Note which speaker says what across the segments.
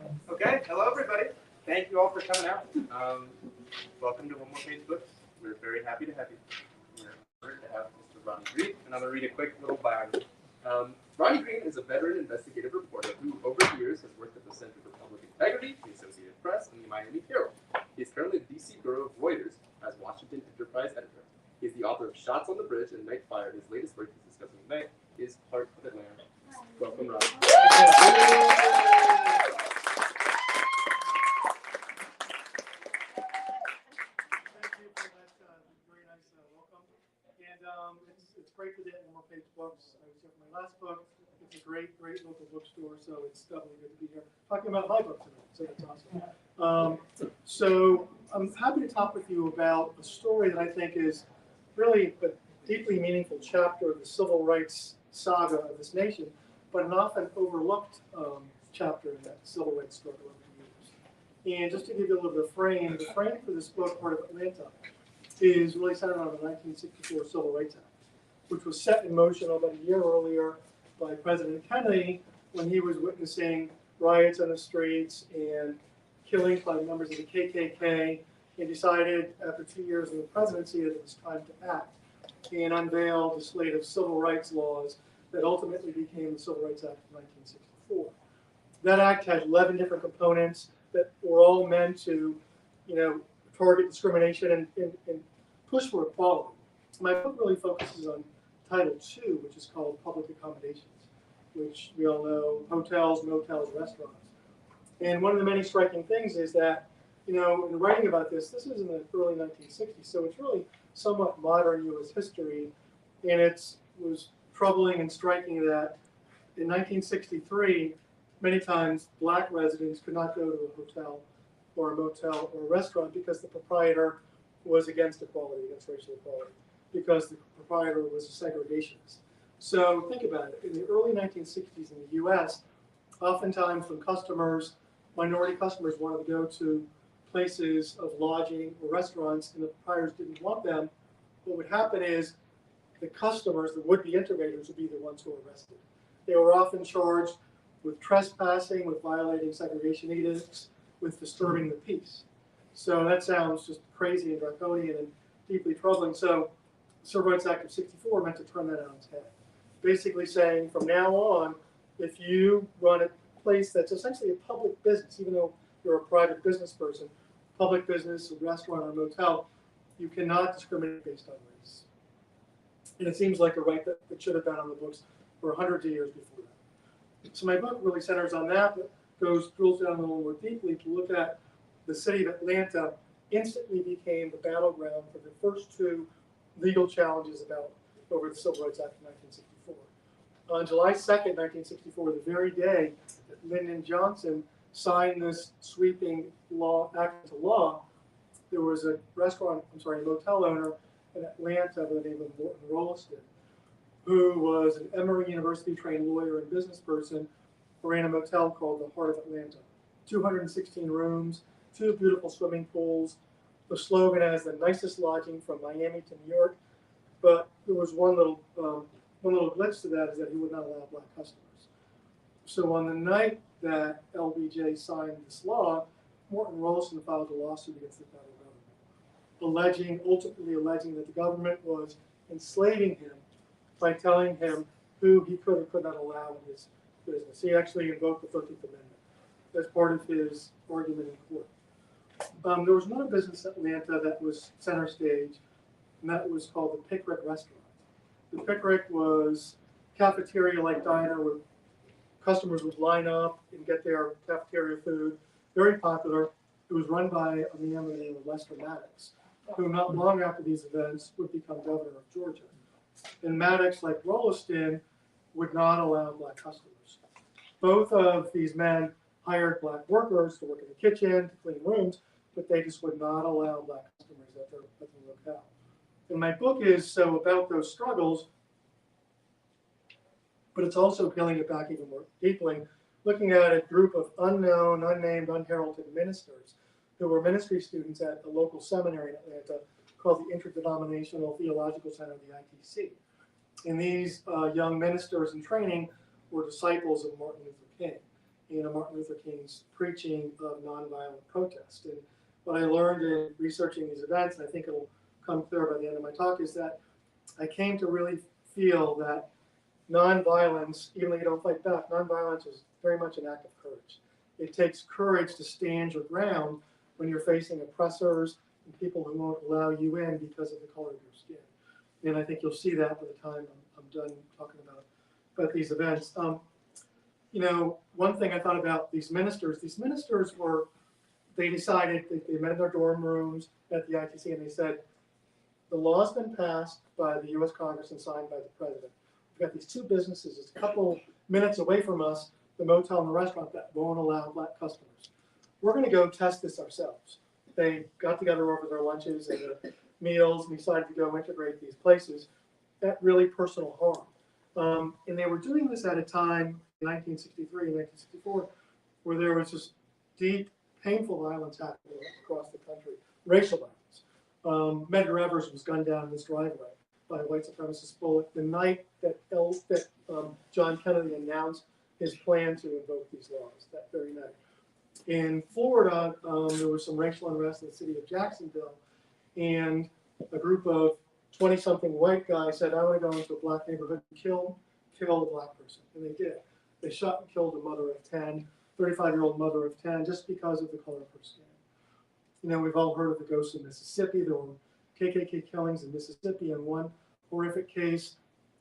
Speaker 1: Okay, hello everybody. Thank you all for coming out. Welcome to One More Page Books. We're very happy to have you. We're honored to have Mr. Ronnie Greene, and I'm going to read a quick little biography. Ronnie Greene is a veteran investigative reporter who, over the years, has worked at the Center for Public Integrity, the Associated Press, and the Miami Herald. He is currently the D.C. Bureau of Reuters as Washington Enterprise editor. He is the author of Shots on the Bridge and Night Fire. His latest work he's discussing tonight is Heart of Atlanta. Welcome, Ronnie.
Speaker 2: It's great to get One More Page Books. I was here for my last book. It's a great local bookstore, so it's definitely good to be here talking about my book tonight. So that's awesome. So I'm happy to talk with you about a story that I think is really a deeply meaningful chapter of the civil rights saga of this nation, but an often overlooked chapter in that civil rights struggle over the years. And just to give you a little bit of frame, the frame for this book, Heart of Atlanta, is really centered on the 1964 Civil Rights Act, which was set in motion about a year earlier by President Kennedy when he was witnessing riots on the streets and killings by members of the KKK, and decided after 2 years in the presidency that it was time to act and unveil the slate of civil rights laws that ultimately became the Civil Rights Act of 1964. That act had 11 different components that were all meant to, target discrimination and push for equality. My book really focuses on Title II, which is called Public Accommodations, which we all know, hotels, motels, restaurants. And one of the many striking things is that, in writing about this is in the early 1960s, so it's really somewhat modern U.S. history, and it was troubling and striking that in 1963, many times black residents could not go to a hotel or a motel or a restaurant because the proprietor was against equality, against racial equality, because the proprietor was a segregationist. So think about it. In the early 1960s in the U.S., oftentimes when minority customers wanted to go to places of lodging or restaurants and the proprietors didn't want them, what would happen is the customers, the would-be integrators, would be the ones who were arrested. They were often charged with trespassing, with violating segregation edicts, with disturbing the peace. So that sounds just crazy and draconian and deeply troubling. So the Civil Rights Act of '64 meant to turn that on its head. Basically saying from now on, if you run a place that's essentially a public business, even though you're a private business person, public business, a restaurant or a motel, you cannot discriminate based on race. And it seems like a right that should have been on the books for hundreds of years before that. So my book really centers on that, but drills down a little more deeply to look at the city of Atlanta instantly became the battleground for the first two legal challenges over the Civil Rights Act of 1964. On July 2nd, 1964, the very day that Lyndon Johnson signed this sweeping act into law, there was a motel owner in Atlanta by the name of Morton Rolston, who was an Emory University trained lawyer and business person who ran a motel called the Heart of Atlanta. 216 rooms, 2 beautiful swimming pools. The slogan has the nicest lodging from Miami to New York, but there was one little glitch to that, is that he would not allow black customers. So on the night that LBJ signed this law, Morton Rolston filed a lawsuit against the federal government, ultimately alleging that the government was enslaving him by telling him who he could or could not allow in his business. He actually invoked the 13th Amendment as part of his argument in court. There was another business in Atlanta that was center stage, and that was called the Pickrick Restaurant. The Pickrick was a cafeteria-like diner where customers would line up and get their cafeteria food. Very popular. It was run by a man by the name of Lester Maddox, who not long after these events would become governor of Georgia. And Maddox, like Rolston, would not allow black customers. Both of these men hired black workers to work in the kitchen, to clean rooms, but they just would not allow black customers at the locale. And my book is about those struggles, but it's also peeling it back even more deeply, looking at a group of unknown, unnamed, unheralded ministers who were ministry students at a local seminary in Atlanta called the Interdenominational Theological Center, the ITC. And these young ministers in training were disciples of Martin Luther King. in Martin Luther King's preaching of nonviolent protest. And what I learned in researching these events, and I think it'll come clear by the end of my talk, is that I came to really feel that nonviolence, even though you don't fight back, nonviolence is very much an act of courage. It takes courage to stand your ground when you're facing oppressors and people who won't allow you in because of the color of your skin. And I think you'll see that by the time I'm done talking about these events. You know, one thing I thought about these ministers were, they decided, they met in their dorm rooms at the ITC, and they said, the law's been passed by the US Congress and signed by the president. We've got these two businesses, it's a couple minutes away from us, the motel and the restaurant, that won't allow black customers. We're going to go test this ourselves. They got together over their lunches and their meals and decided to go integrate these places at really personal harm. And they were doing this at a time in 1963 and 1964 where there was just deep, painful violence happening across the country, racial violence. Medgar Evers was gunned down in his driveway by a white supremacist bullet the night that John Kennedy announced his plan to invoke these laws, that very night. In Florida, there was some racial unrest in the city of Jacksonville, and a group of 20-something white guys said, I want to go into a black neighborhood and kill a black person. And they did. They shot and killed a mother of 10, 35-year-old mother of 10, just because of the color of her skin. You know, we've all heard of the ghosts in Mississippi. There were KKK killings in Mississippi. In one horrific case,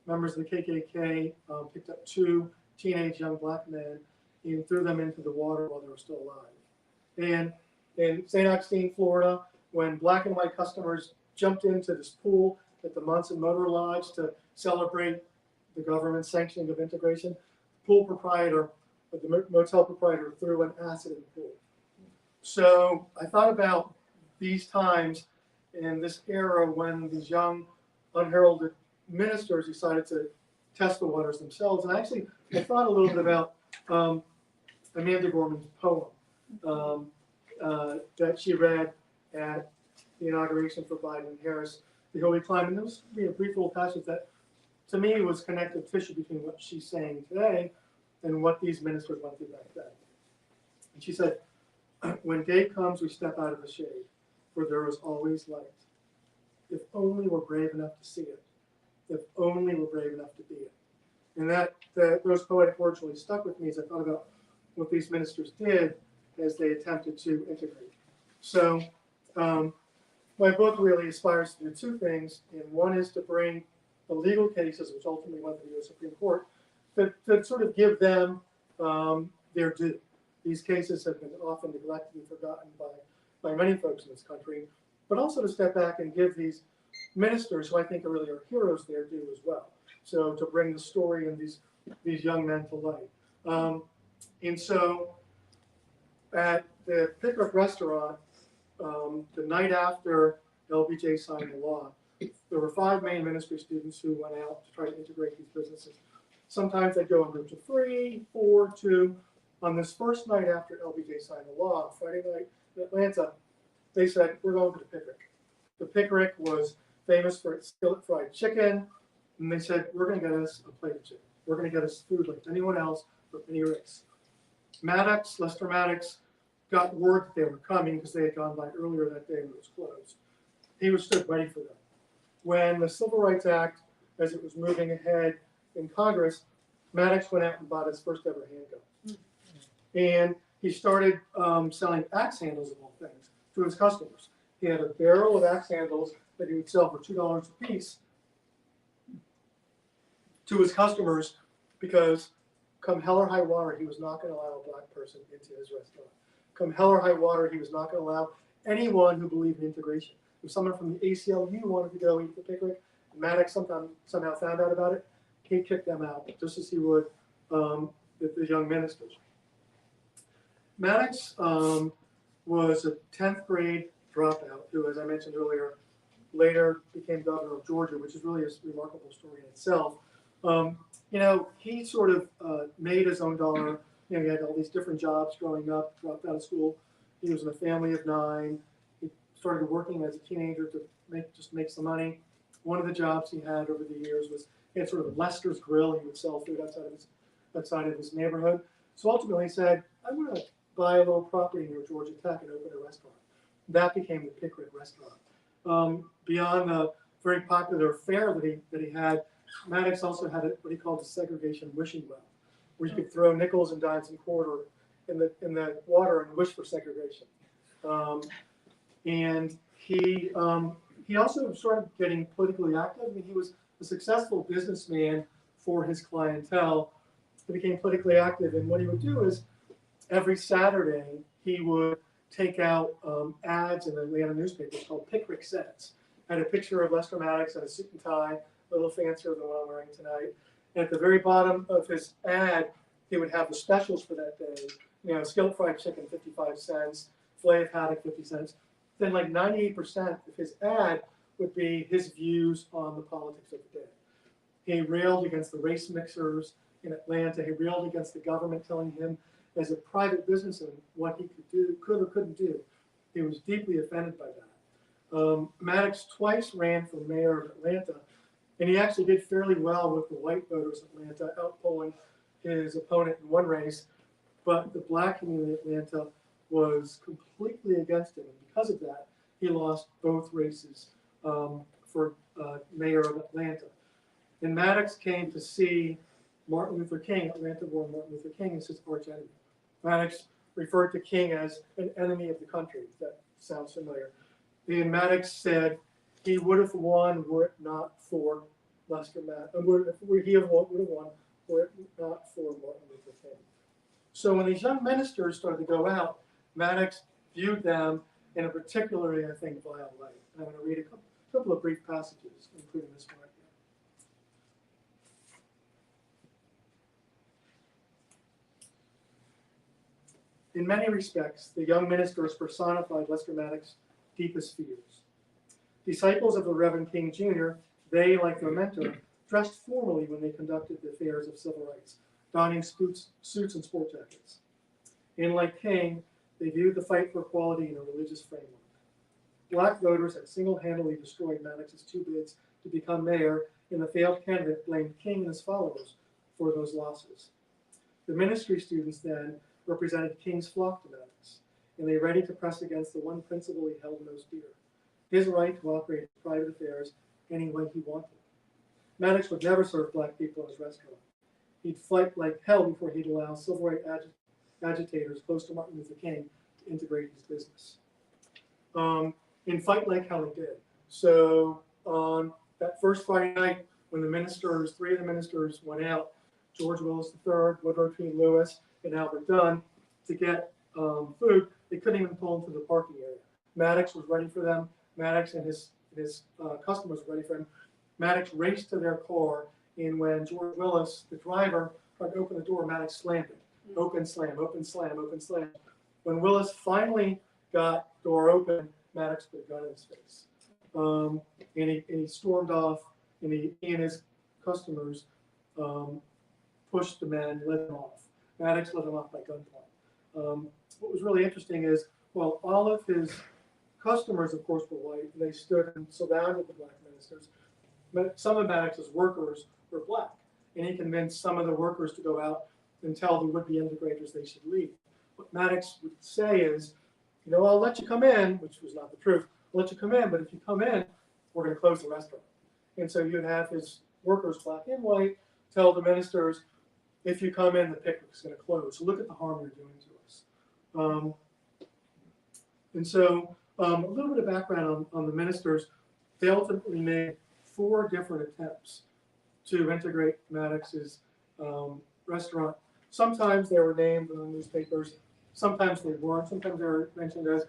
Speaker 2: members of the KKK picked up 2 teenage young black men and threw them into the water while they were still alive. And in St. Augustine, Florida, when black and white customers jumped into this pool at the Munson Motor Lodge to celebrate the government's sanctioning of integration, the pool proprietor, the motel proprietor, threw an acid in the pool. So I thought about these times in this era when these young, unheralded ministers decided to test the waters themselves. And actually, I thought a little bit about Amanda Gorman's poem that she read at the inauguration for Biden and Harris, The Hill We Climb. And there was a brief little passage that, to me, was connective tissue between what she's saying today and what these ministers went through back then. And she said, when day comes, we step out of the shade, for there is always light. If only we're brave enough to see it. If only we're brave enough to be it. And those poetic words really stuck with me as I thought about what these ministers did as they attempted to integrate. So my book really aspires to do 2 things, and one is to bring the legal cases, which ultimately went to the U.S. Supreme Court, to sort of give them their due. These cases have been often neglected and forgotten by many folks in this country, but also to step back and give these ministers, who I think are really our heroes, their due as well. So to bring the story and these young men to light. And so at the Pickwick restaurant, the night after LBJ signed the law, there were 5 Maine ministry students who went out to try to integrate these businesses. Sometimes they'd go in groups of 3, 4, 2. On this first night after LBJ signed the law, Friday night in Atlanta, they said, we're going to the Pickwick. The Pickwick was famous for its skillet fried chicken, and they said, we're going to get us a plate of chicken. We're going to get us food like anyone else from any race. Lester Maddox, got word that they were coming because they had gone by earlier that day when it was closed. He was stood ready for them. When the Civil Rights Act, as it was moving ahead in Congress, Maddox went out and bought his first ever handgun. And he started selling axe handles, of all things, to his customers. He had a barrel of axe handles that he would sell for $2 a piece to his customers because come hell or high water, he was not going to allow a black person into his restaurant. Come hell or high water, he was not going to allow anyone who believed in integration. If someone from the ACLU wanted to go eat the Pickwick, Maddox somehow found out about it, he kicked them out, just as he would the young ministers. Maddox was a 10th grade dropout who, as I mentioned earlier, later became governor of Georgia, which is really a remarkable story in itself. He sort of made his own dollar. He had all these different jobs growing up, dropped out of school. He was in a family of 9. He started working as a teenager to make some money. One of the jobs he had over the years was he had sort of Lester's Grill. He would sell food outside of his neighborhood. So ultimately he said, I'm going to buy a little property near Georgia Tech and open a restaurant. That became the Pickwick Restaurant. Beyond the very popular fare that he had, Maddox also had what he called a segregation wishing well, where you could throw nickels and dimes and quarter in the water and wish for segregation. And he also started getting politically active. I mean, he was a successful businessman for his clientele. He became politically active, and what he would do is every Saturday he would take out ads in the Atlanta newspapers called Pickwick Says. Had a picture of Lester Maddox in a suit and tie, a little fancier than what I'm wearing tonight. And at the very bottom of his ad, he would have the specials for that day. You know, skillet fried chicken, 55 cents, filet of haddock, 50 cents. Then like 98% of his ad would be his views on the politics of the day. He railed against the race mixers in Atlanta. He railed against the government telling him as a private businessman what he could or couldn't do. He was deeply offended by that. Maddox twice ran for mayor of Atlanta, and he actually did fairly well with the white voters of Atlanta, outpolling his opponent in one race. But the black community of Atlanta was completely against him, and because of that, he lost both races for mayor of Atlanta. And Maddox came to see Martin Luther King, Atlanta-born Martin Luther King, as his arch enemy. Maddox referred to King as an enemy of the country. If that sounds familiar. And Maddox said he would have won were it not for Lester Maddox. Would have won were it not for Martin Luther King. So when these young ministers started to go out, Maddox viewed them in a particularly, I think, vile light. I'm going to read a couple of brief passages, including this one right here. In many respects, the young ministers personified Lester Maddox's deepest fears. Disciples of the Reverend King Jr., they, like their mentor, dressed formally when they conducted the affairs of civil rights, donning suits and sport jackets. And like King, they viewed the fight for equality in a religious framework. Black voters had single-handedly destroyed Maddox's two bids to become mayor, and the failed candidate blamed King and his followers for those losses. The ministry students then represented King's flock to Maddox, and they were ready to press against the one principle he held most dear, his right to operate his private affairs any way he wanted. Maddox would never serve black people in his restaurant. He'd fight like hell before he'd allow civil rights agitators close to Martin Luther King to integrate his business. And fight like hell he did. So on that first Friday night, when three of the ministers went out, George Willis III, Woodrow T. Lewis, and Albert Dunn, to get food, they couldn't even pull into the parking area. Maddox was ready for them. Maddox and his customers were ready for him. Maddox raced to their car, and when George Willis, the driver, tried to open the door, Maddox slammed it. Open, slam, open, slam, open, slam. When Willis finally got door open, Maddox put a gun in his face. And he stormed off, and he and his customers pushed the men, led them off. Maddox led them off by gunpoint. What was really interesting is, well, all of his customers, of course, were white, and they stood and surrounded the black ministers. But some of Maddox's workers were black, and he convinced some of the workers to go out and tell the would-be integrators they should leave. What Maddox would say is, you know, I'll let you come in, which was not the truth. I'll let you come in, but if you come in, we're going to close the restaurant. And so you'd have his workers, black and white, tell the ministers, if you come in, the Pickwick's going to close. So look at the harm you're doing to us. And so a little bit of background on the ministers. They ultimately made 4 different attempts to integrate Maddox's restaurant. Sometimes they were named in the newspapers. Sometimes they weren't. Sometimes they were mentioned as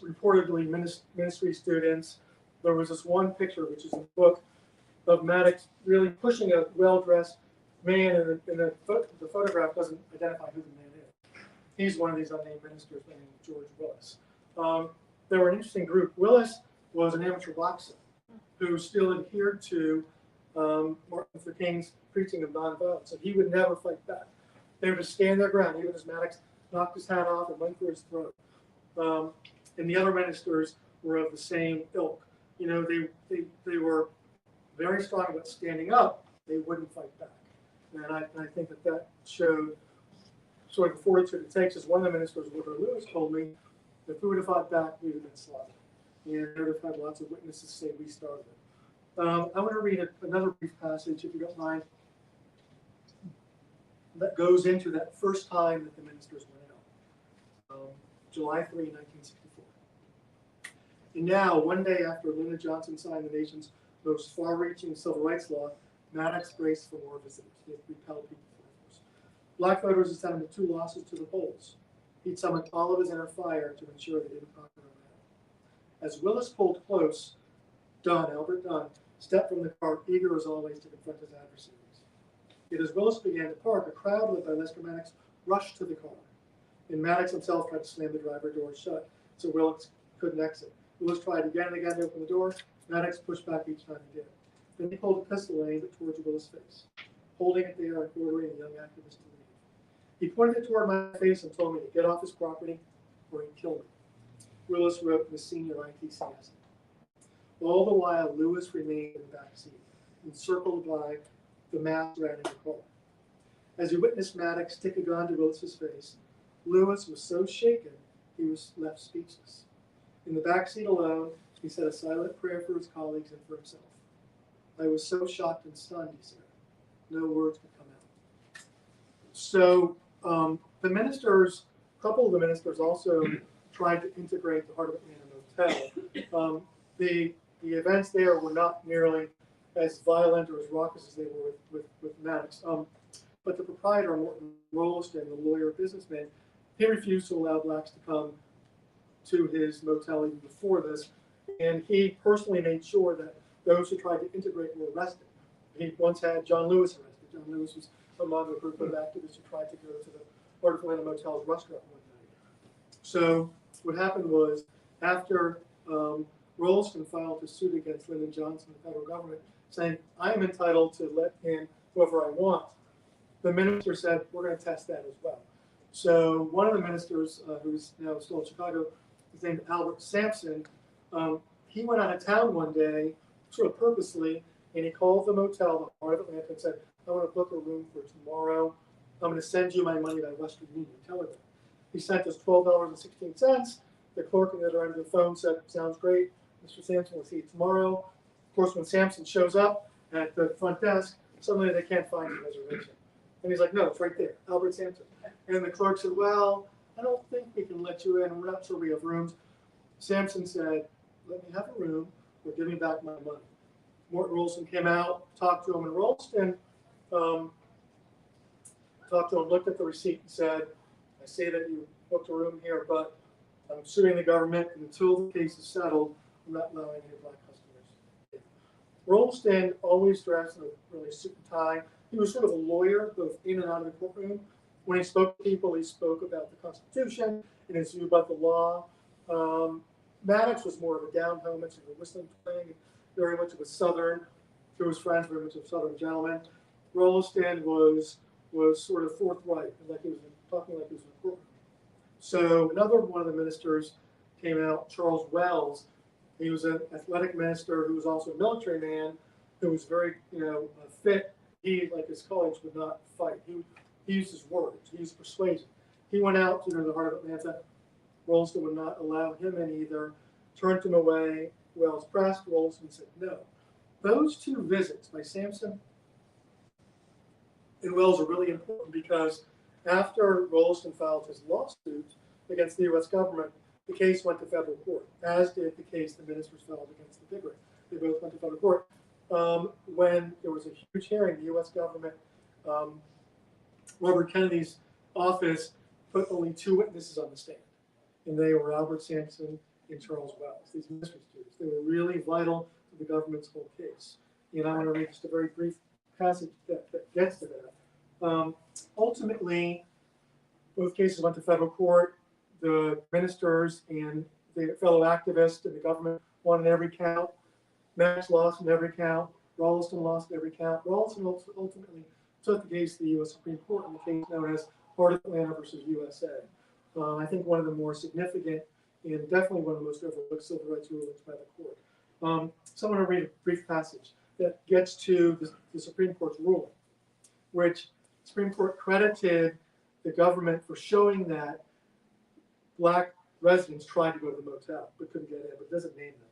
Speaker 2: reportedly ministry students. There was this one picture, which is in the book, of Maddox really pushing a well-dressed man, and the photograph doesn't identify who the man is. He's one of these unnamed ministers named George Willis. They were an interesting group. Willis was an amateur boxer who still adhered to Martin Luther King's preaching of nonviolence, so he would never fight back. They would just stand their ground, even as Maddox knocked his hat off and went for his throat. And the other ministers were of the same ilk. You know, they were very strong about standing up. They wouldn't fight back. And I think that showed sort of the fortitude it takes, as one of the ministers, Woodrow Lewis, told me, if we would have fought back, we would have been slaughtered. And I would have had lots of witnesses say we started it. I want to read another brief passage, if you don't mind, that goes into that first time that the ministers went out. July 3, 1964. And now, one day after Lyndon Johnson signed the nation's most far-reaching civil rights law, Maddox braced for more visitors. He had repelled people from the force. Black voters had sent him 2 losses to the polls. He'd summoned all of his inner fire to ensure they didn't conquer no matter. As Willis pulled close, Albert Dunn, stepped from the car, eager as always to confront his adversaries. Yet as Willis began to park, a crowd led by Lester Maddox rushed to the car. And Maddox himself tried to slam the driver door shut so Willis couldn't exit. Willis tried again and again to open the door. Maddox pushed back each time he did. Then he pulled a pistol and aimed it towards Willis' face, holding it there and ordering the young activist to leave. He pointed it toward my face and told me to get off his property or he'd kill me. Willis wrote in the senior ITC essay. All the while, Lewis remained in the back seat, encircled by the mass surrounding the car. As he witnessed Maddox stick a gun to Willis's face, Lewis was so shaken he was left speechless. In the back seat alone, he said a silent prayer for his colleagues and for himself. I was so shocked and stunned, he said. No words could come out. So the ministers, a couple of the ministers also tried to integrate the Heart of Atlanta Motel. The events there were not nearly as violent or as raucous as they were with Maddox. But the proprietor, Morton Rolston, the lawyer businessman, he refused to allow blacks to come to his motel even before this. And he personally made sure that those who tried to integrate were arrested. He once had John Lewis arrested. John Lewis was among a group of activists who tried to go to the Heart of Atlanta Motel's restaurant one night. So what happened was, after Rolston filed a suit against Lyndon Johnson, the federal government, saying, I'm entitled to let in whoever I want, the minister said, we're going to test that as well. So one of the ministers, who's now still in Chicago, is named Albert Sampson. He went out of town one day, sort of purposely, and he called the motel, the Heart of Atlanta, and said, I want to book a room for tomorrow. I'm going to send you my money by Western Union. Telegram. He sent us $12.16. The clerk on the other end of the phone said, sounds great. Mr. Sampson will see you tomorrow. Of course, when Sampson shows up at the front desk, suddenly they can't find the reservation. And he's like, no, it's right there, Albert Sampson. And the clerk said, well, I don't think we can let you in. We're not sure we have rooms. Sampson said, let me have a room. Or give me back my money. Morton Rolston came out, talked to him, and Rolston talked to him, looked at the receipt, and said, I say that you booked a room here, but I'm suing the government, and until the case is settled, I'm not allowing any black customers in. Rolston always dressed in a really suit and tie. He was sort of a lawyer, both in and out of the courtroom. When he spoke to people, he spoke about the Constitution and his view about the law. Maddox was more of a down-home, much of a whistling playing, very much of a Southern, through his friends, very much of a Southern gentleman. Rolston was sort of forthright, like he was talking like he was in a courtroom. So another one of the ministers came out, Charles Wells. He was an athletic minister who was also a military man, who was very, fit. He, like his colleagues, would not fight. He used his words. He used persuasion. He went out to the Heart of Atlanta. Rolston would not allow him in either, turned him away. Wells pressed. Rolston said no. Those 2 visits by Sampson and Wells are really important because after Rolston filed his lawsuit against the U.S. government, the case went to federal court, as did the case the ministers filed against the Big Rig. They both went to federal court. When there was a huge hearing, the U.S. government, Robert Kennedy's office, put only 2 witnesses on the stand. And they were Albert Sampson and Charles Wells, these ministry students. They were really vital to the government's whole case. And I want to read just a very brief passage that gets to that. Ultimately, both cases went to federal court. The ministers and the fellow activists and the government won in every count. Maddox lost in every count. Rolston lost in every count. Rolston ultimately took the case to the U.S. Supreme Court in the case known as Heart of Atlanta versus USA. I think one of the more significant and definitely one of the most overlooked civil rights rulings by the court. So I want to read a brief passage that gets to the Supreme Court's ruling, which the Supreme Court credited the government for showing that black residents tried to go to the motel but couldn't get in, but doesn't name them.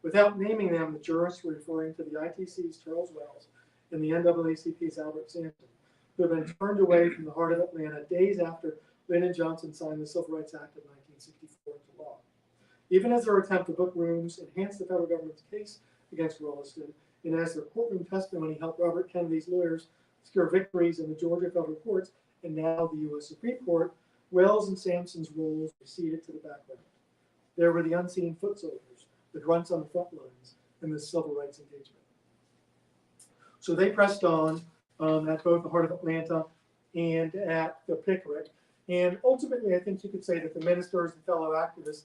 Speaker 2: Without naming them, the jurists were referring to the ITC's Charles Wells and the NAACP's Albert Sampson, who had been turned away from the heart of Atlanta days after Lyndon Johnson signed the Civil Rights Act of 1964 into law. Even as their attempt to book rooms enhanced the federal government's case against Rolliston, and as their courtroom testimony helped Robert Kennedy's lawyers secure victories in the Georgia federal courts and now the U.S. Supreme Court, Wells and Sampson's roles receded to the background. There were the unseen foot soldiers, the grunts on the front lines, in this civil rights engagement. So they pressed on at both the heart of Atlanta and at the Pickerick. And ultimately, I think you could say that the ministers and fellow activists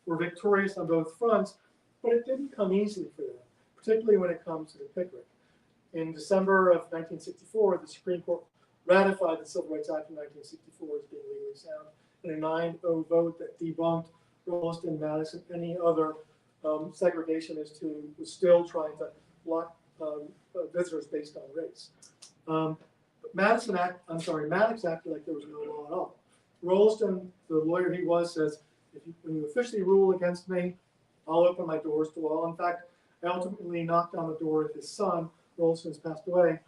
Speaker 2: were victorious on both fronts, but it didn't come easily for them, particularly when it comes to the Pickerick. In December of 1964, the Supreme Court ratified the Civil Rights Act of 1964 as being legally sound in a 9-0 vote that debunked Rolliston, Madison, any other segregationist who was still trying to block visitors based on race. Maddox acted like there was no law at all. Rolliston, the lawyer he was, says, when you officially rule against me, I'll open my doors to all. In fact, I ultimately knocked on the door of his son. Rolliston has passed away,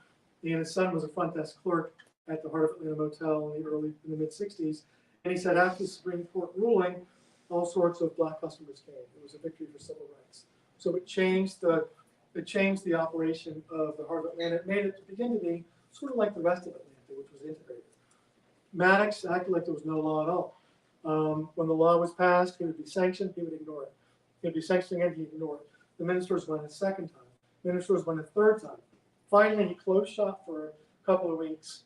Speaker 2: and his son was a front desk clerk at the Heart of Atlanta Motel in the mid-60s. And he said after the Supreme Court ruling, all sorts of black customers came. It was a victory for civil rights. So it changed the operation of the Heart of Atlanta. It made it to begin to be sort of like the rest of Atlanta, which was integrated. Maddox acted like there was no law at all. When the law was passed, he would be sanctioned, he would ignore it. He'd be sanctioned again, he'd ignore it. The ministers went a second time. Ministers went a third time. Finally, he closed shop for a couple of weeks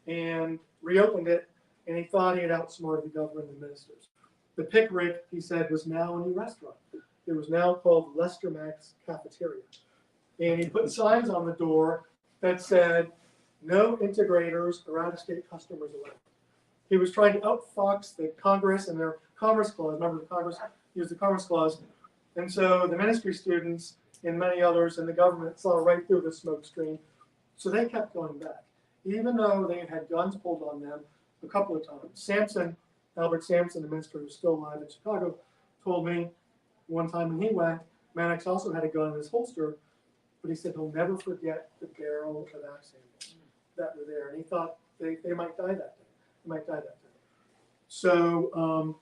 Speaker 2: and reopened it, and he thought he had outsmarted the government and the ministers. The Pickerick, he said, was now a new restaurant. It was now called Lester Mack's Cafeteria. And he put signs on the door that said, no integrators or out-of-state customers allowed. He was trying to outfox the Congress and their Commerce Clause. Remember, the Congress used the Commerce Clause. And so the ministry students and many others in the government saw right through the smoke screen. So they kept going back, even though they had guns pulled on them a couple of times. Albert Sampson, the minister who's still alive in Chicago, told me one time when he went, Maddox also had a gun in his holster, but he said he'll never forget the barrel of axe handles that were there. And he thought they might die that day. They might die that day. So,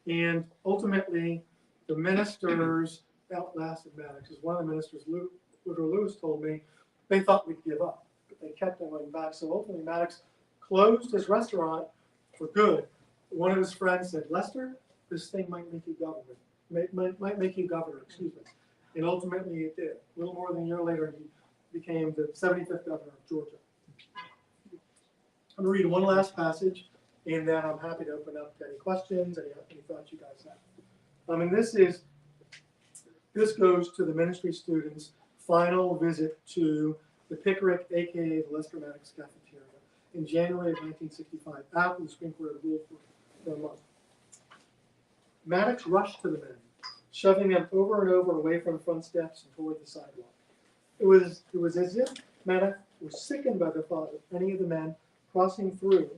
Speaker 2: and ultimately, the ministers outlasted Maddox. As one of the ministers, Woodrow Lewis, told me, they thought we'd give up, but they kept on going back. So ultimately, Maddox closed his restaurant for good. One of his friends said, Lester, this thing might make you governor. Might make you governor, excuse me. And ultimately it did. A little more than a year later, he became the 75th governor of Georgia. I'm going to read one last passage, and then I'm happy to open up to any questions, any thoughts you guys have. And this goes to the ministry students' final visit to the Pickerick, aka the Lester Maddox Cafeteria, in January of 1965, after the Supreme Court had ruled for a month. Maddox rushed to the men, shoving them over and over away from the front steps and toward the sidewalk. It was as if Maddox was sickened by the thought of any of the men crossing through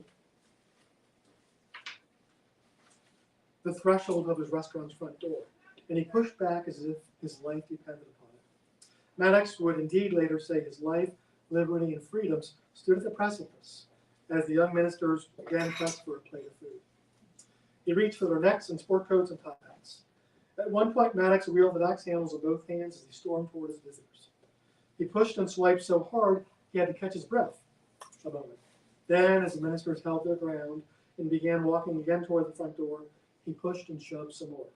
Speaker 2: the threshold of his restaurant's front door, and he pushed back as if his life depended upon it. Maddox would indeed later say his life, liberty, and freedoms stood at the precipice as the young ministers again pressed for a plate of food. He reached for their necks and sport coats and top hats. At one point, Maddox wielded axe handles in both hands as he stormed toward his visitors. He pushed and swiped so hard he had to catch his breath a moment. Then, as the ministers held their ground and began walking again toward the front door, he pushed and shoved some more.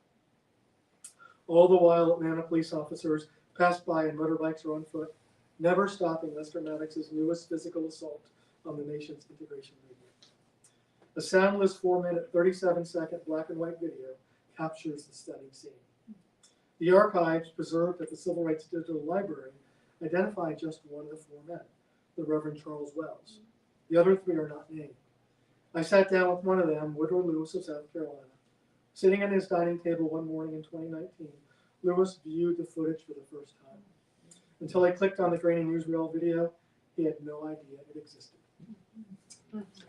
Speaker 2: All the while, Atlanta police officers passed by in motorbikes or on foot, never stopping Lester Maddox's newest physical assault on the nation's integration movement. A soundless 4-minute, 37-second black and white video captures the stunning scene. The archives preserved at the Civil Rights Digital Library identify just one of the 4 men, the Reverend Charles Wells. The other 3 are not named. I sat down with one of them, Woodrow Lewis of South Carolina. Sitting at his dining table one morning in 2019, Lewis viewed the footage for the first time. Until I clicked on the grainy newsreel video, he had no idea it existed.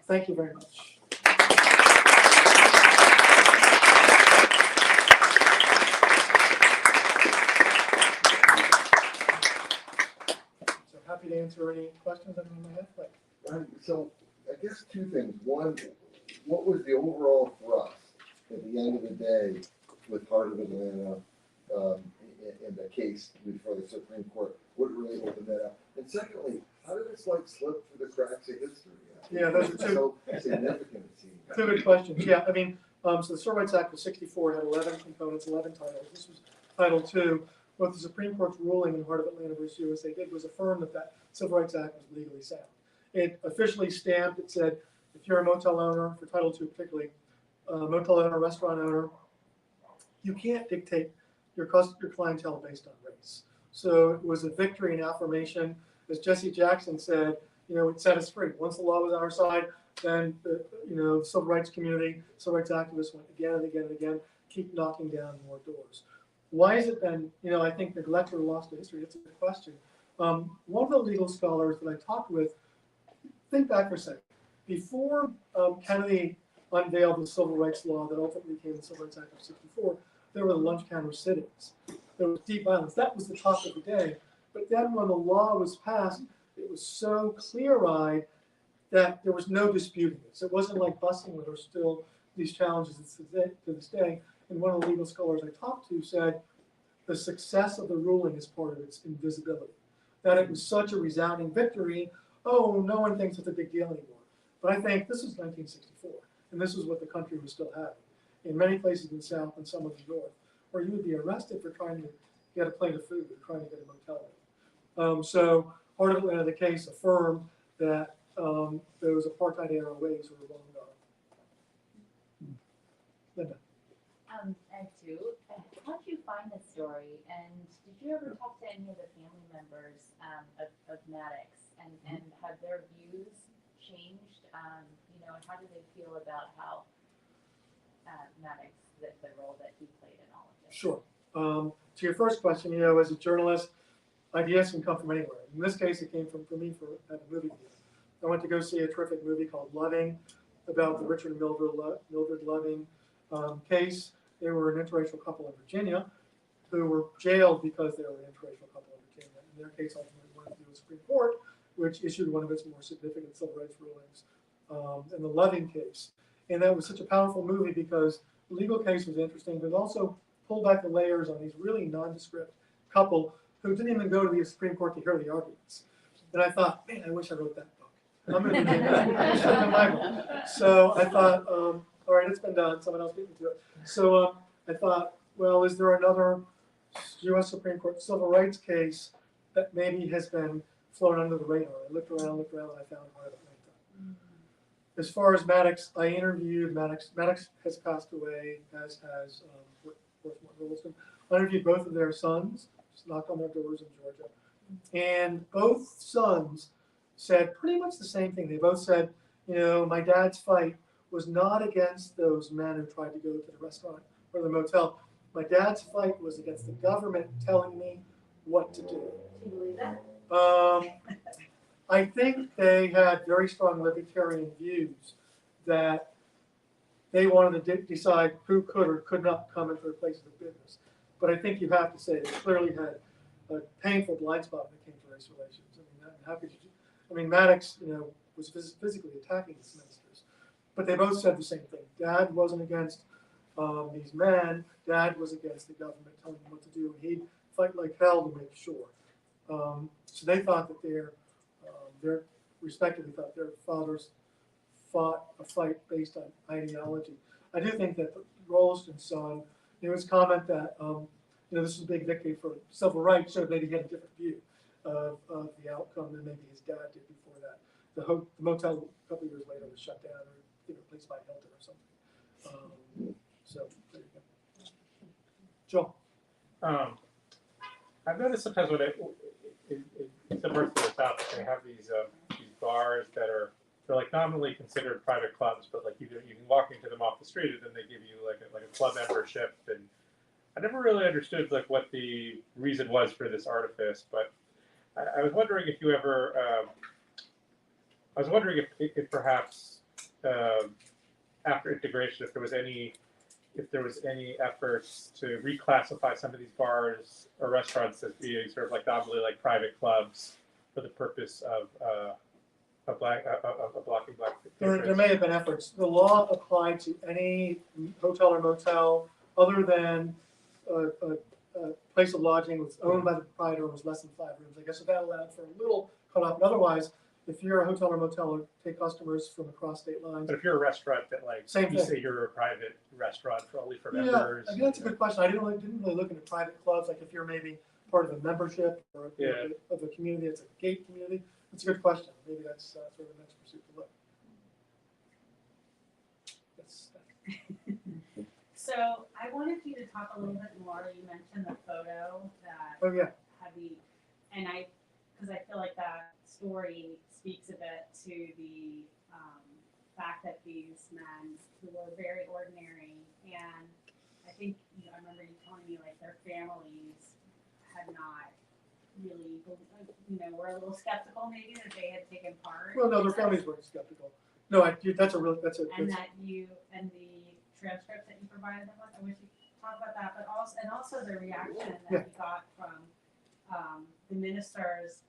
Speaker 2: Thank you very much. answer any questions anyone may have. Like,
Speaker 3: So I guess two things. One, what was the overall thrust at the end of the day with Heart of Atlanta in the case before the Supreme Court? What really opened that up? And secondly, how did this like slip through the cracks of history?
Speaker 2: Yeah, those are two
Speaker 3: So significant, it seems.
Speaker 2: two good questions. Yeah, I mean, so the Civil Rights Act of '64 had 11 components, 11 titles. This was Title II. What the Supreme Court's ruling in Heart of Atlanta versus USA did was affirm that that Civil Rights Act was legally sound. It officially stamped, it said, if you're a motel owner, for Title II particularly, motel owner, restaurant owner, you can't dictate your clientele based on race. So it was a victory and affirmation. As Jesse Jackson said, it set us free. Once the law was on our side, then the civil rights community, civil rights activists went again and again and again, keep knocking down more doors. Why has it been, I think, neglected or lost to history? That's a good question. One of the legal scholars that I talked with, think back for a second. Before Kennedy unveiled the civil rights law that ultimately became the Civil Rights Act of '64, there were the lunch counter sit-ins. There was deep violence. That was the talk of the day. But then when the law was passed, it was so clear-eyed that there was no disputing this. It wasn't like busing where there's still these challenges to this day. And one of the legal scholars I talked to said the success of the ruling is part of its invisibility. That it was such a resounding victory, no one thinks it's a big deal anymore. But I think this was 1964, and this is what the country was still having. In many places in the South and some of the North, where you would be arrested for trying to get a plate of food or trying to get a motel room. So Heart of Atlanta, the case affirmed that those apartheid era ways were long gone. Linda.
Speaker 4: I do. How did you find this story? And did you ever talk to any of the family members of Maddox? And have their views changed? And how do they feel about how Maddox, the role that he played in all of this?
Speaker 2: Sure. To your first question, as a journalist, ideas can come from anywhere. In this case, it came from me at a movie theater. I went to go see a terrific movie called Loving about the Richard and Mildred Loving case. They were an interracial couple in Virginia who were jailed because they were an interracial couple in Virginia. And their case ultimately went to the Supreme Court, which issued one of its more significant civil rights rulings in the Loving case. And that was such a powerful movie because the legal case was interesting, but also pulled back the layers on these really nondescript couple who didn't even go to the Supreme Court to hear the arguments. And I thought, man, I wish I wrote that book. I'm going to do that. My book. So I thought, all right, it's been done. Someone else beat me to it. So I thought, well, is there another U.S. Supreme Court civil rights case that maybe has been flown under the radar? I looked around, and I found Heart of Atlanta. As far as Maddox, I interviewed Maddox. Maddox has passed away, as has Wilson. I interviewed both of their sons, just knocked on their doors in Georgia. And both sons said pretty much the same thing. They both said, my dad's fight was not against those men who tried to go to the restaurant or the motel. My dad's fight was against the government telling me what to do.
Speaker 4: Do you believe that?
Speaker 2: I think they had very strong libertarian views that they wanted to decide who could or could not come into their places of business. But I think you have to say they clearly had a painful blind spot when it came to race relations. How could you? Maddox, was physically attacking these ministers, but they both said the same thing. Dad wasn't against these men. Dad was against the government telling him what to do, and he'd fight like hell to make sure. So they thought that their respectively thought their fathers fought a fight based on ideology. I do think that Rolston's son, his comment that this is a big victory for civil rights showed maybe he had a different view of the outcome than maybe his dad did before that. The motel a couple of years later was shut down or replaced by Hilton or something. So there you go. Joel.
Speaker 5: I've noticed sometimes when in some parts of the South, they have these bars that they're like nominally considered private clubs, but like you can walk into them off the street, and then they give you like a club membership. And I never really understood like what the reason was for this artifice, but I was wondering if you ever. I was wondering if perhaps after integration, if there was any efforts to reclassify some of these bars or restaurants as being sort of like nominally like private clubs, for the purpose of blocking black
Speaker 2: There
Speaker 5: patrons.
Speaker 2: may have been efforts. The law applied to any hotel or motel other than a place of lodging was owned by the proprietor and was less than 5 rooms. I guess if that allowed for a little cutoff. But otherwise, if you're a hotel or motel or take customers from across state lines,
Speaker 5: But if you're a restaurant that
Speaker 2: Same
Speaker 5: you
Speaker 2: thing.
Speaker 5: say you're a private restaurant only for
Speaker 2: yeah,
Speaker 5: members.
Speaker 2: I mean, that's a good question. I didn't really look into private clubs. Like if you're maybe part of a membership or
Speaker 5: Yeah.
Speaker 2: of a community, it's a gate community. That's a good question. Maybe that's sort of the next pursuit to look.
Speaker 6: So I wanted you to talk a little bit more. You mentioned the photo that
Speaker 2: Oh yeah.
Speaker 6: and because I feel like that story speaks a bit to the fact that these men who were very ordinary, and I think I remember you telling me like their families had not really, were a little skeptical maybe that they had taken part.
Speaker 2: Well, no, their families weren't skeptical. No, that's a
Speaker 6: And that you and the transcript that you provided them with. I wish you could talk about that, but also the reaction that
Speaker 2: Yeah.
Speaker 6: we got from the ministers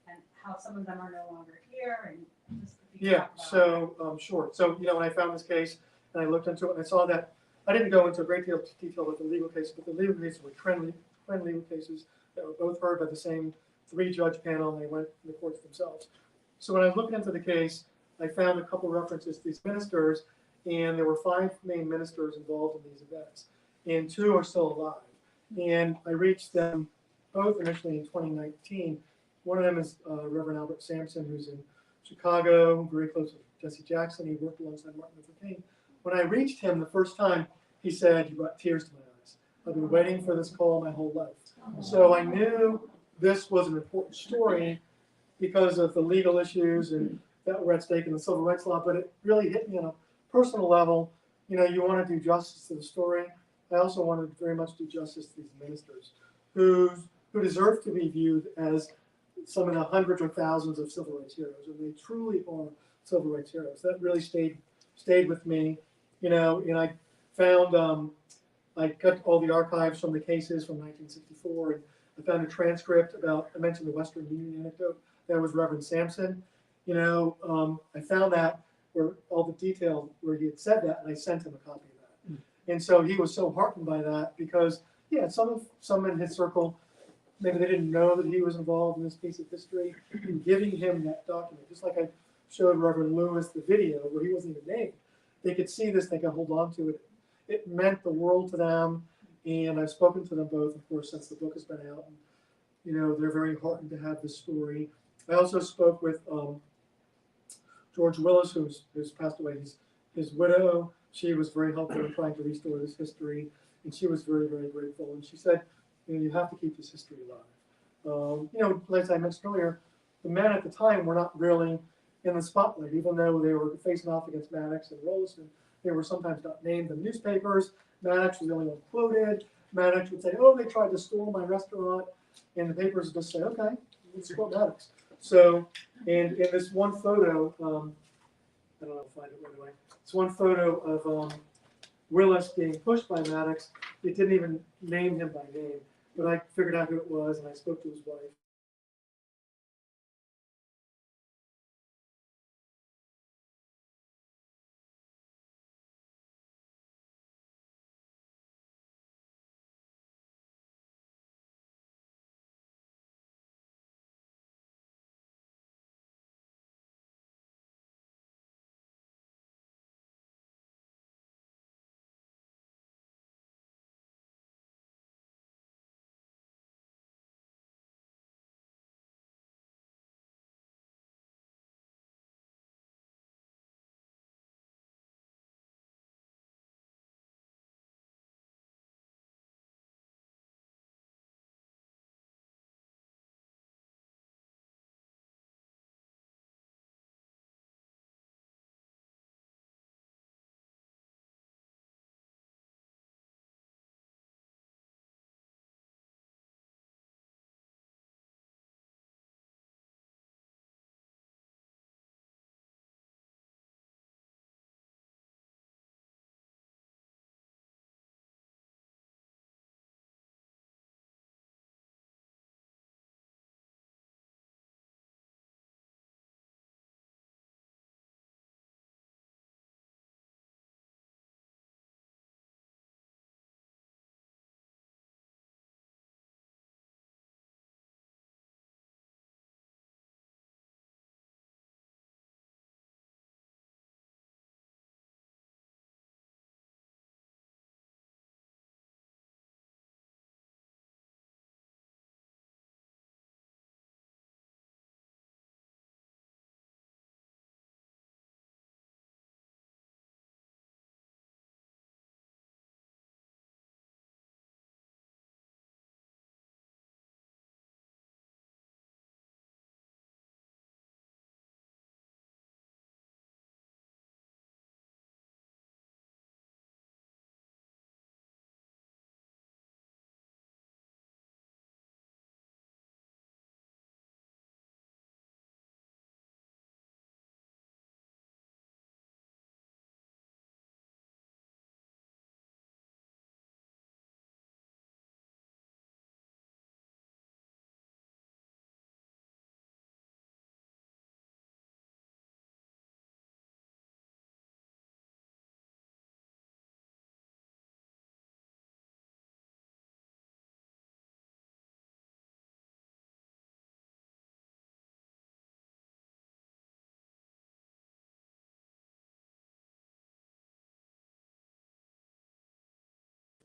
Speaker 6: and how some of them are no longer here, and just if you could
Speaker 2: Yeah,
Speaker 6: talk about
Speaker 2: so, sure. So, when I found this case and I looked into it and I saw that, I didn't go into a great deal of detail with the legal case, but the legal cases were twin legal cases that were both heard by the same 3-judge panel, and they went to the courts themselves. So when I was looking into the case, I found a couple references to these ministers, and there were 5 main ministers involved in these events, and 2 are still alive. And I reached them both initially in 2019. One of them is Reverend Albert Sampson, who's in Chicago, very close with Jesse Jackson. He worked alongside Martin Luther King. When I reached him the first time, he said, "You brought tears to my eyes. I've been waiting for this call my whole life." So I knew this was an important story because of the legal issues and that were at stake in the civil rights law, but it really hit me on a personal level. You want to do justice to the story. I also want to very much do justice to these ministers who deserve to be viewed as some of the hundreds or thousands of civil rights heroes, and they truly are civil rights heroes. That really stayed with me, and I found I cut all the archives from the cases from 1964, and I found a transcript about, I mentioned the Western Union anecdote, that was Reverend Sampson. I found that where all the detail where he had said that, and I sent him a copy of that. And so he was so heartened by that because, yeah, some in his circle, maybe they didn't know that he was involved in this piece of history, and giving him that document, just like I showed Reverend Lewis the video where he wasn't even named. They could see this, they could hold on to it. It meant the world to them, and I've spoken to them both, of course, since the book has been out. And, they're very heartened to have this story. I also spoke with George Willis, who's passed away. His widow. She was very helpful in trying to restore this history, and she was very, very grateful. And she said, you have to keep this history alive. As I mentioned earlier, the men at the time were not really in the spotlight, even though they were facing off against Maddox and Rolliston. They were sometimes not named in the newspapers. Maddox was the only one quoted. Maddox would say, "Oh, they tried to storm my restaurant," and the papers would just say, "Okay, let's quote Maddox." So, and in this one photo, I don't know if I find it right away. It's one photo of Willis being pushed by Maddox. It didn't even name him by name, but I figured out who it was, and I spoke to his wife.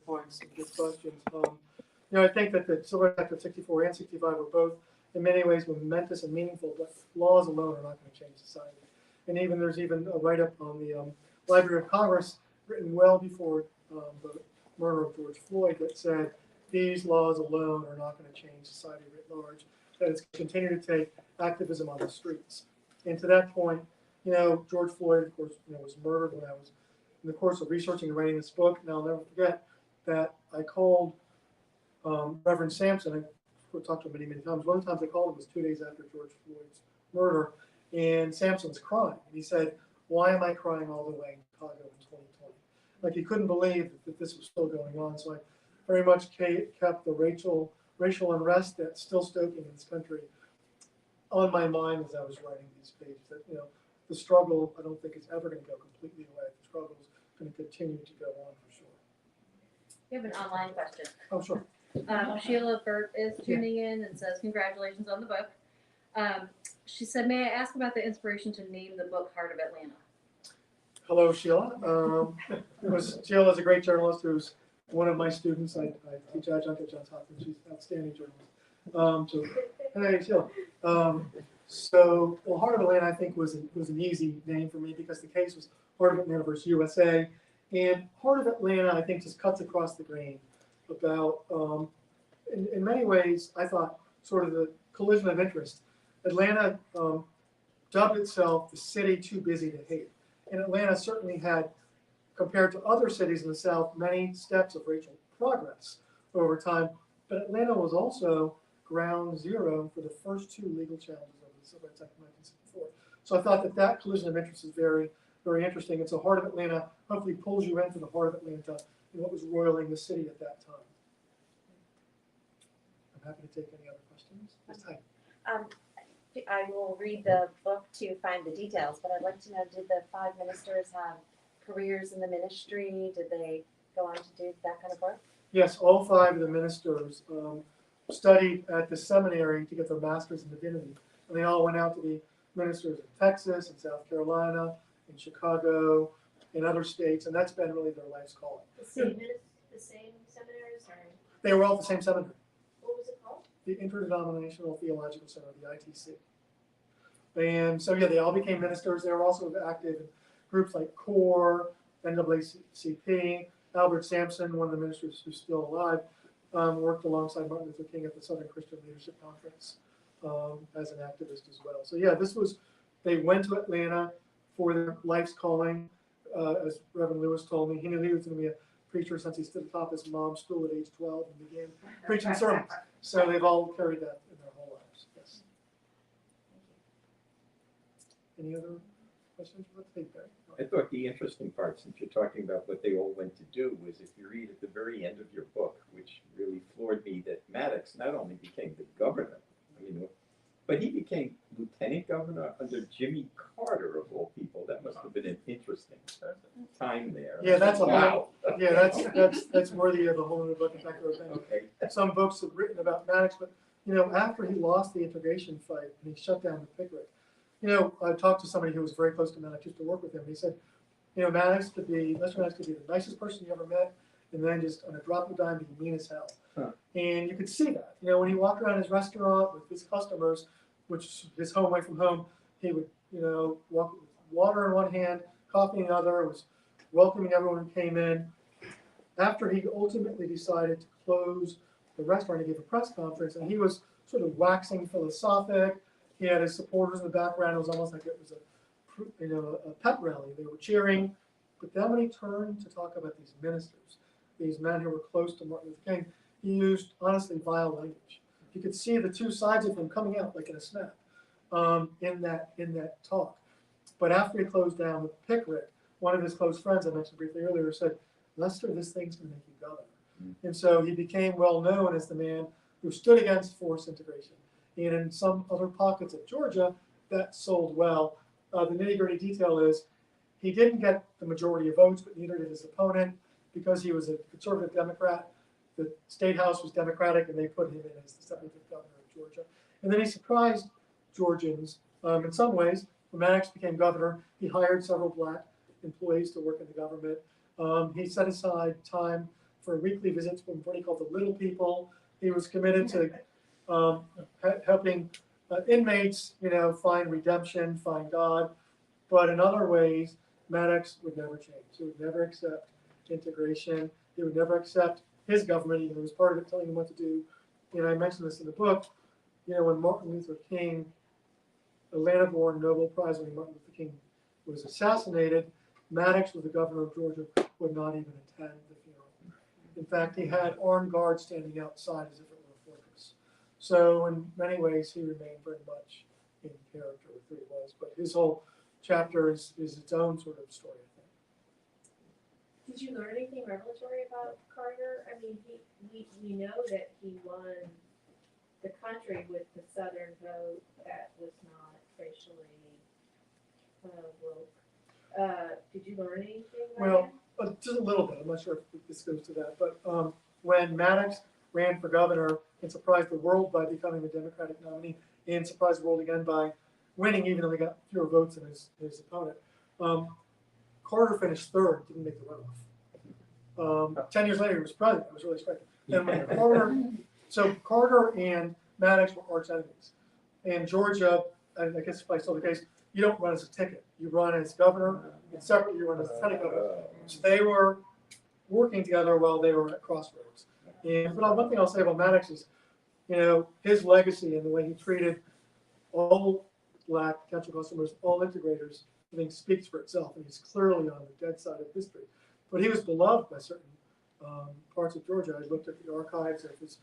Speaker 2: points and good questions. I think that the Civil Rights Act of 64 and 65 were both in many ways momentous and meaningful, but laws alone are not going to change society. And there's even a write-up on the Library of Congress written well before the murder of George Floyd that said these laws alone are not going to change society writ large, that it's going to continue to take activism on the streets. And to that point, George Floyd, of course, was murdered when I was in the course of researching and writing this book. And I'll never forget that I called Reverend Sampson. I've talked to him many, many times. One of the times I called him was 2 days after George Floyd's murder, and Sampson's crying. And he said, "Why am I crying all the way in Chicago in 2020?" Like he couldn't believe that this was still going on. So I very much kept the racial unrest that's still stoking in this country on my mind as I was writing these pages. That the struggle, I don't think is ever going to go completely away. The struggle is going to continue to go on for sure.
Speaker 7: We have an online question.
Speaker 2: Oh, sure.
Speaker 7: Sheila Burt is tuning in and says, congratulations on the book. She said, may I ask about the inspiration to name the book Heart of Atlanta?
Speaker 2: Hello, Sheila. Sheila is a great journalist who's one of my students. I teach adjunct at Johns Hopkins. She's an outstanding journalist. Hey, Sheila. Heart of Atlanta, I think, was an easy name for me because the case was Heart of Atlanta versus USA. And Heart of Atlanta, I think, just cuts across the grain about, in many ways, I thought, sort of the collision of interest. Atlanta dubbed itself the city too busy to hate. And Atlanta certainly had, compared to other cities in the South, many steps of racial progress over time. But Atlanta was also ground zero for the first two legal challenges of the Civil Rights Act of 1964. So I thought that collision of interest is very, very interesting. And so Heart of Atlanta hopefully pulls you into the heart of Atlanta and what was roiling the city at that time. I'm happy to take any other questions. Yes, hi.
Speaker 8: I will read the book to find the details, but I'd like to know, did the 5 ministers have careers in the ministry? Did they go on to do that kind of work?
Speaker 2: Yes, all 5 of the ministers studied at the seminary to get their master's in divinity. And they all went out to be ministers in Texas and South Carolina, in Chicago, in other states, and that's been really their life's calling.
Speaker 9: The same seminaries, or
Speaker 2: They were all at the same seminary,
Speaker 9: what was it called?
Speaker 2: the Interdenominational Theological Center, the ITC. And so, yeah, they all became ministers. They were also active in groups like CORE, NAACP. Albert Sampson, one of the ministers who's still alive, worked alongside Martin Luther King at the Southern Christian Leadership Conference as an activist as well. So, yeah, they went to Atlanta for their life's calling. As Reverend Lewis told me, he knew he was going to be a preacher since he stood atop his mom's stool at age 12 and began preaching sermons. So they've all carried that in their whole lives. Yes. Any other questions? Let's take that.
Speaker 10: I thought the interesting part, since you're talking about what they all went to do, was if you read at the very end of your book, which really floored me, that Maddox not only became the governor, but he became lieutenant governor under Jimmy Carter, of all people. That must have been an interesting time there.
Speaker 2: Yeah, that's a
Speaker 10: wow.
Speaker 2: Yeah, that's worthy of a whole new book. In fact, there have been
Speaker 10: Okay.
Speaker 2: some books have written about Maddox, but after he lost the integration fight and he shut down the Pickerick, I talked to somebody who was very close to Maddox, used to work with him. And he said, Mr. Maddox could be the nicest person you ever met, and then just on a drop of a dime, be mean as hell.
Speaker 10: Huh.
Speaker 2: And you could see that. When he walked around his restaurant with his customers, which is his home away from home, he would, walk with water in one hand, coffee in the other, was welcoming everyone who came in. After he ultimately decided to close the restaurant, he gave a press conference, and he was sort of waxing philosophic. He had his supporters in the background. It was almost like it was a pep rally. They were cheering. But then when he turned to talk about these ministers, these men who were close to Martin Luther King, he used, honestly, vile language. You could see the two sides of him coming out like in a snap in that talk. But after he closed down with Pickerick, one of his close friends I mentioned briefly earlier said, "Lester, this thing's going to make you governor." Mm-hmm. And so he became well known as the man who stood against forced integration. And in some other pockets of Georgia, that sold well. The nitty-gritty detail is he didn't get the majority of votes, but neither did his opponent because he was a conservative Democrat. The state house was Democratic, and they put him in as the 75th governor of Georgia. And then he surprised Georgians in some ways. When Maddox became governor, he hired several black employees to work in the government. He set aside time for weekly visits from what he called the little people. He was committed to helping inmates, find redemption, find God. But in other ways, Maddox would never change. He would never accept integration. He would never accept his government, even though it was part of it telling him what to do. I mentioned this in the book. When Martin Luther King, Atlanta-born Nobel Prize winner Martin Luther King, was assassinated, Maddox, was the governor of Georgia, would not even attend the funeral. In fact, he had armed guards standing outside as if it were a fortress. So in many ways, he remained very much in character with who he was. But his whole chapter is its own sort of story, I think.
Speaker 9: Did you learn anything revelatory about Carter? I mean, we know that he won the country with the Southern vote that was not racially woke. Did you learn anything about
Speaker 2: Well, just a little bit. I'm not sure if this goes to that. But when Maddox ran for governor and surprised the world by becoming the Democratic nominee and surprised the world again by winning, even though he got fewer votes than his opponent, Carter finished third, didn't make the runoff. 10 years later, he was president. It was really striking. And when Carter and Maddox were arch enemies. In Georgia, and I guess if I still the case, you don't run as a ticket. You run as governor, and separately you run as lieutenant governor. So they were working together while they were at crossroads. But one thing I'll say about Maddox is, his legacy and the way he treated all Black potential customers, all integrators, I think speaks for itself. And he's clearly on the dead side of history. But he was beloved by certain parts of Georgia. I looked at the archives of his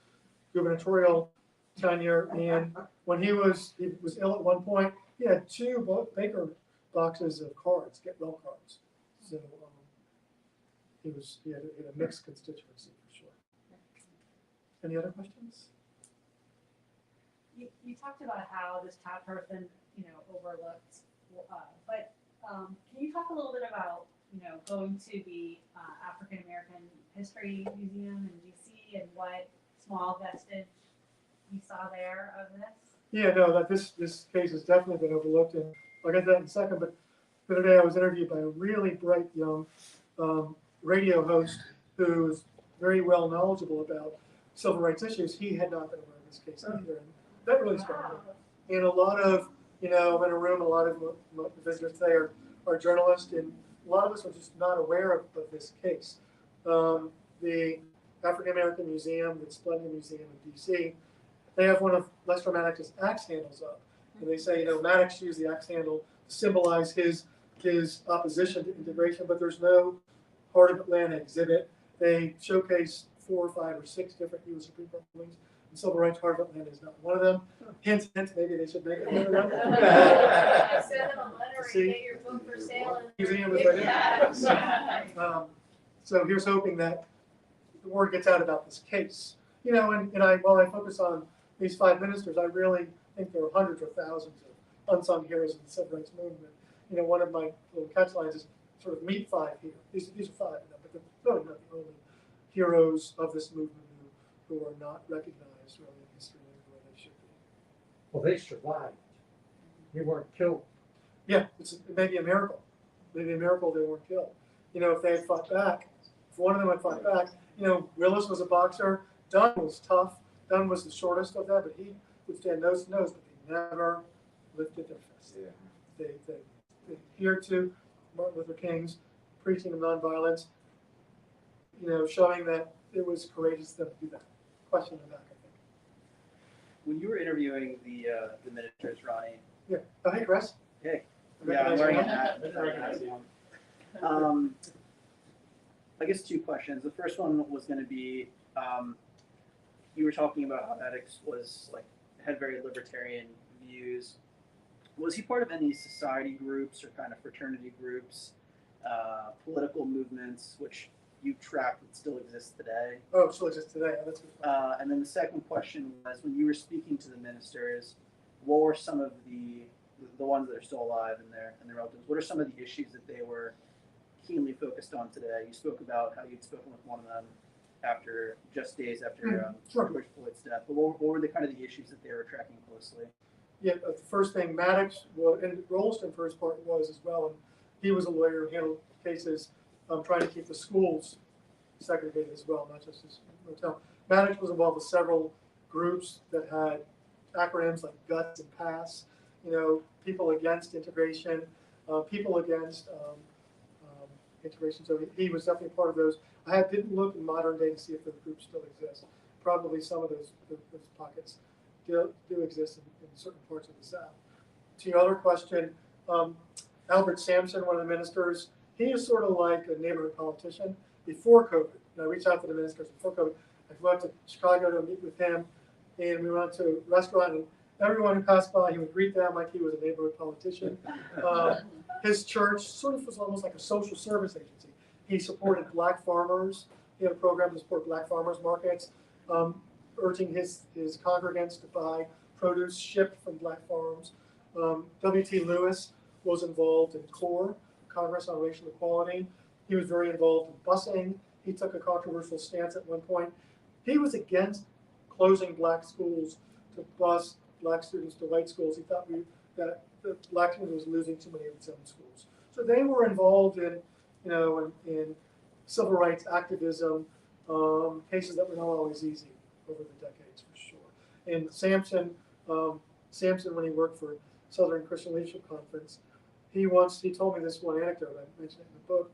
Speaker 2: gubernatorial tenure, and when he was ill at one point, he had 2 Baker boxes of cards, get well cards. So he had a mixed constituency for sure. Any other questions?
Speaker 6: You talked about how this chapter has been, overlooked, but can you talk a little bit about, going to the African American History Museum in DC and what small vestige you saw there of this?
Speaker 2: Yeah, no, that this case has definitely been overlooked, and I'll get to that in a second. But the other day I was interviewed by a really bright young radio host who is very well knowledgeable about civil rights issues. He had not been aware of this case either, and that really struck me. And a lot of, in a room, a lot of the visitors today are journalists, and a lot of us are just not aware of this case. The African American Museum, the Splendid Museum in DC, they have one of Lester Maddox's axe handles up. And they say, Maddox used the axe handle to symbolize his opposition to integration, but there's no Heart of Atlanta exhibit. They showcase 4 or 5 or 6 different U.S. Supreme Court rulings, and civil rights Heart of Atlanta is not one of them. Hint, maybe they should make it one of them.
Speaker 9: Send them a letter and get your book for sale.
Speaker 2: Museum is right there. So here's hoping that the word gets out about this case. And while I focus on these 5 ministers, I really think there are hundreds or thousands of unsung heroes in the civil rights movement. One of my little catchlines is sort of meet 5 here. These are 5 of them, but they're really not the only heroes of this movement who are not recognized really in history the way they should be.
Speaker 11: Well, they survived. They weren't killed.
Speaker 2: Yeah, it may be a miracle. Maybe a miracle they weren't killed. If they had fought back, if one of them had fought back, Willis was a boxer. Dunn was tough. Dunn was the shortest of them, but he would stand nose to nose, but they never lifted their fists. Yeah. They adhered to Martin Luther King's preaching of nonviolence, showing that it was courageous of them to do that. Question in the back, I think.
Speaker 1: When you were interviewing the ministers, Ronnie.
Speaker 2: Yeah. Oh, hey, Chris.
Speaker 1: Hey. Yeah, I'm wearing a hat. I guess 2 questions. The first one was going to be, you were talking about how Maddox had very libertarian views. Was he part of any society groups or kind of fraternity groups, political movements, which you tracked that still exist today?
Speaker 2: Oh, it still exists today. That's good.
Speaker 1: And then the second question was, when you were speaking to the ministers, what were some of the ones that are still alive and their relatives? What are some of the issues that they were keenly focused on today? You spoke about how you'd spoken with one of them days after George Floyd's death. But what were the kind of the issues that they were tracking closely?
Speaker 2: Yeah, the first thing, Maddox, and Rolston for his part was as well, and he was a lawyer who handled cases trying to keep the schools segregated as well, not just his motel. Maddox was involved with several groups that had acronyms like GUTS and PASS, people against integration, people against integration. So he was definitely part of those. I didn't look in modern day to see if those groups still exist. Probably some of those pockets do exist in certain parts of the South. To your other question, Albert Sampson, one of the ministers, he is sort of like a neighborhood politician before COVID. And I reached out to the ministers before COVID. I flew out to Chicago to meet with him, and we went to a restaurant, and everyone who passed by, he would greet them like he was a neighborhood politician. His church sort of was almost like a social service agency. He supported black farmers. He had a program to support black farmers markets, urging his congregants to buy produce shipped from black farms. W.T. Lewis was involved in CORE, Congress on Racial Equality. He was very involved in busing. He took a controversial stance at one point. He was against closing black schools to bus black students to white schools. He thought that the black community was losing too many of its own schools. So they were involved in civil rights activism, cases that were not always easy over the decades, for sure. And Sampson, when he worked for Southern Christian Leadership Conference, he told me this one anecdote, I mentioned it in the book,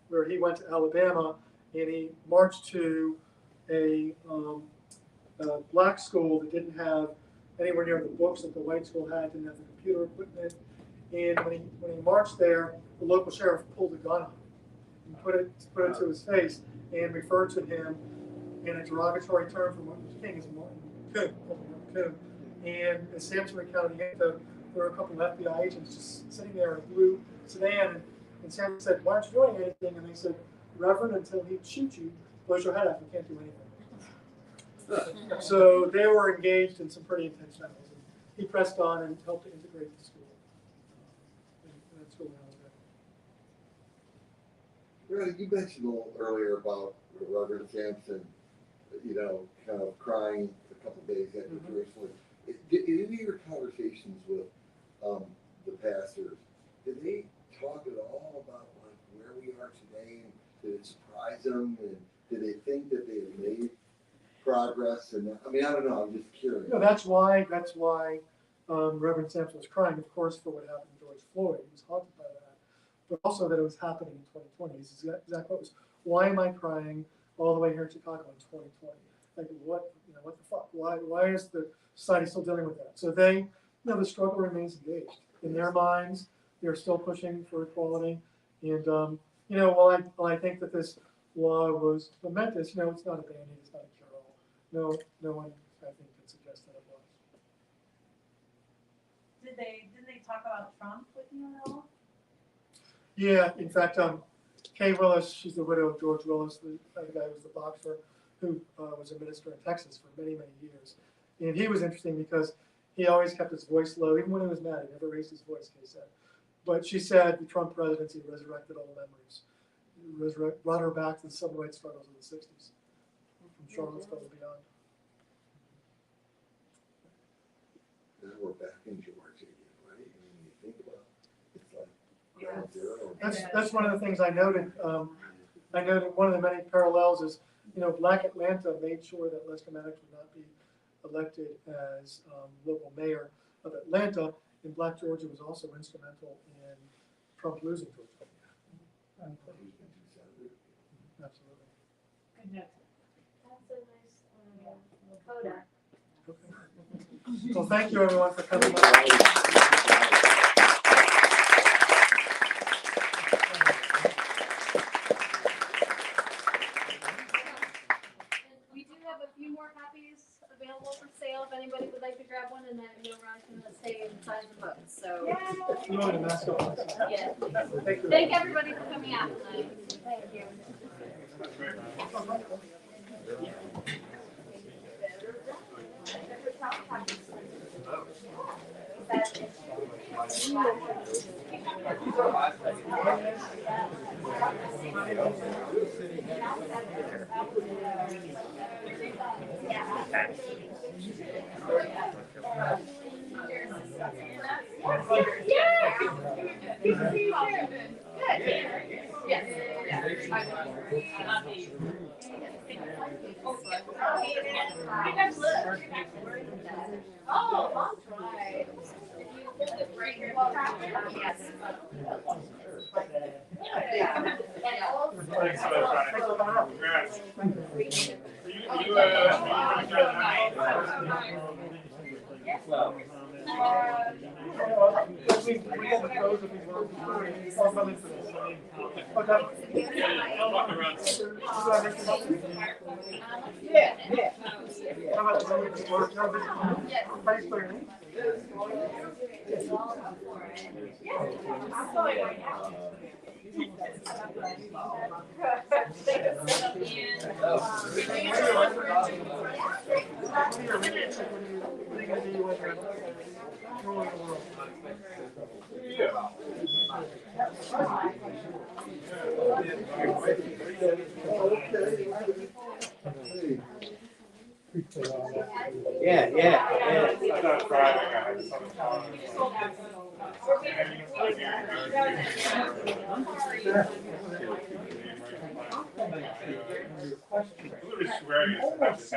Speaker 2: where he went to Alabama and he marched to a black school that didn't have anywhere near the books that the white school had, didn't have the computer equipment. And when he marched there, the local sheriff pulled a gun on him and put it to his face and referred to him in a derogatory term from Martin Luther King as Martin Coon. And as Sampson recounted, there were a couple of FBI agents just sitting there in a blue sedan, and Sampson said, "Why aren't you doing anything?" And they said, "Reverend, until he shoots you, close your head up, you can't do anything." So they were engaged in some pretty intense battles. And he pressed on and helped to integrate the school. And that's really how it
Speaker 3: Ronnie, you mentioned a little earlier about Reverend Sampson, kind of crying a couple of days after Jerusalem. In any of your conversations with the pastors, did they talk at all about like where we are today? Did it surprise them? And did they think that they had made progress? And I don't know. I'm just curious.
Speaker 2: No, that's why Reverend Sampson was crying, of course, for what happened to George Floyd. He was haunted by that, but also that it was happening in 2020. This is exactly what was. Why am I crying all the way here in Chicago in 2020? Like what the fuck? Why is the society still dealing with that? So the struggle remains engaged in their minds. They're still pushing for equality, and while I think that this law was momentous, it's not a band-aid, it's not a cure-all. No one I think can suggest that it was.
Speaker 6: Didn't they talk about Trump with you at all?
Speaker 2: Yeah, in fact, Kay Willis, she's the widow of George Willis, the guy who was the boxer, who was a minister in Texas for many, many years. And he was interesting because he always kept his voice low, even when he was mad. He never raised his voice, Kay said. But she said the Trump presidency resurrected all memories. Brought her back to the civil rights struggles of the 60s, from Charlottesville and beyond.
Speaker 3: Now we're back in Georgia again, right? You think about it, it's like ground zero.
Speaker 2: That's one of the things I noted. I noted one of the many parallels is, Black Atlanta made sure that Lester Maddox would not be elected as local mayor of Atlanta, and Black Georgia was also instrumental in Trump losing Georgia. Absolutely.
Speaker 6: Good note.
Speaker 9: That's a nice coda.
Speaker 2: Okay. Well, thank you everyone for coming by.
Speaker 7: We do have a few more copies available for sale if anybody would like to grab one, and then Ron can stay and sign the books. So,
Speaker 2: You want to mask off?
Speaker 7: yeah.
Speaker 2: Thank you.
Speaker 7: Thank everybody for coming out tonight. Thank you.
Speaker 6: Yes.
Speaker 9: Oh, I'll try. If you hold it right here. Yes.
Speaker 5: Thanks for that, Ronnie. Congrats.
Speaker 10: Well,
Speaker 2: We had the pros of these words. I'll come into this.
Speaker 5: Walking around.
Speaker 2: How about the movies? Or, no, this place where-
Speaker 10: yeah.
Speaker 5: I thought Friday, I just on the phone. Literally swearing to have this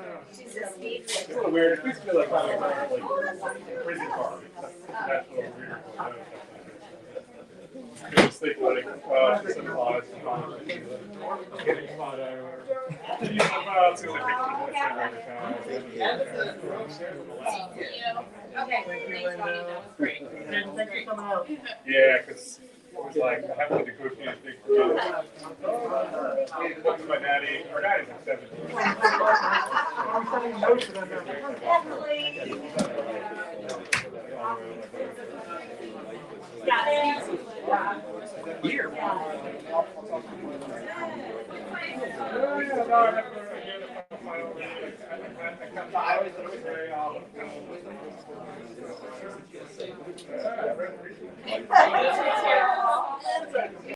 Speaker 5: It's a little weird. It makes me feel like prison car. That's a little weird. Just think like, just some laws. Getting caught out. Yeah, because it was like having to negotiate things for me. My daddy, our daddy's like 17. Here.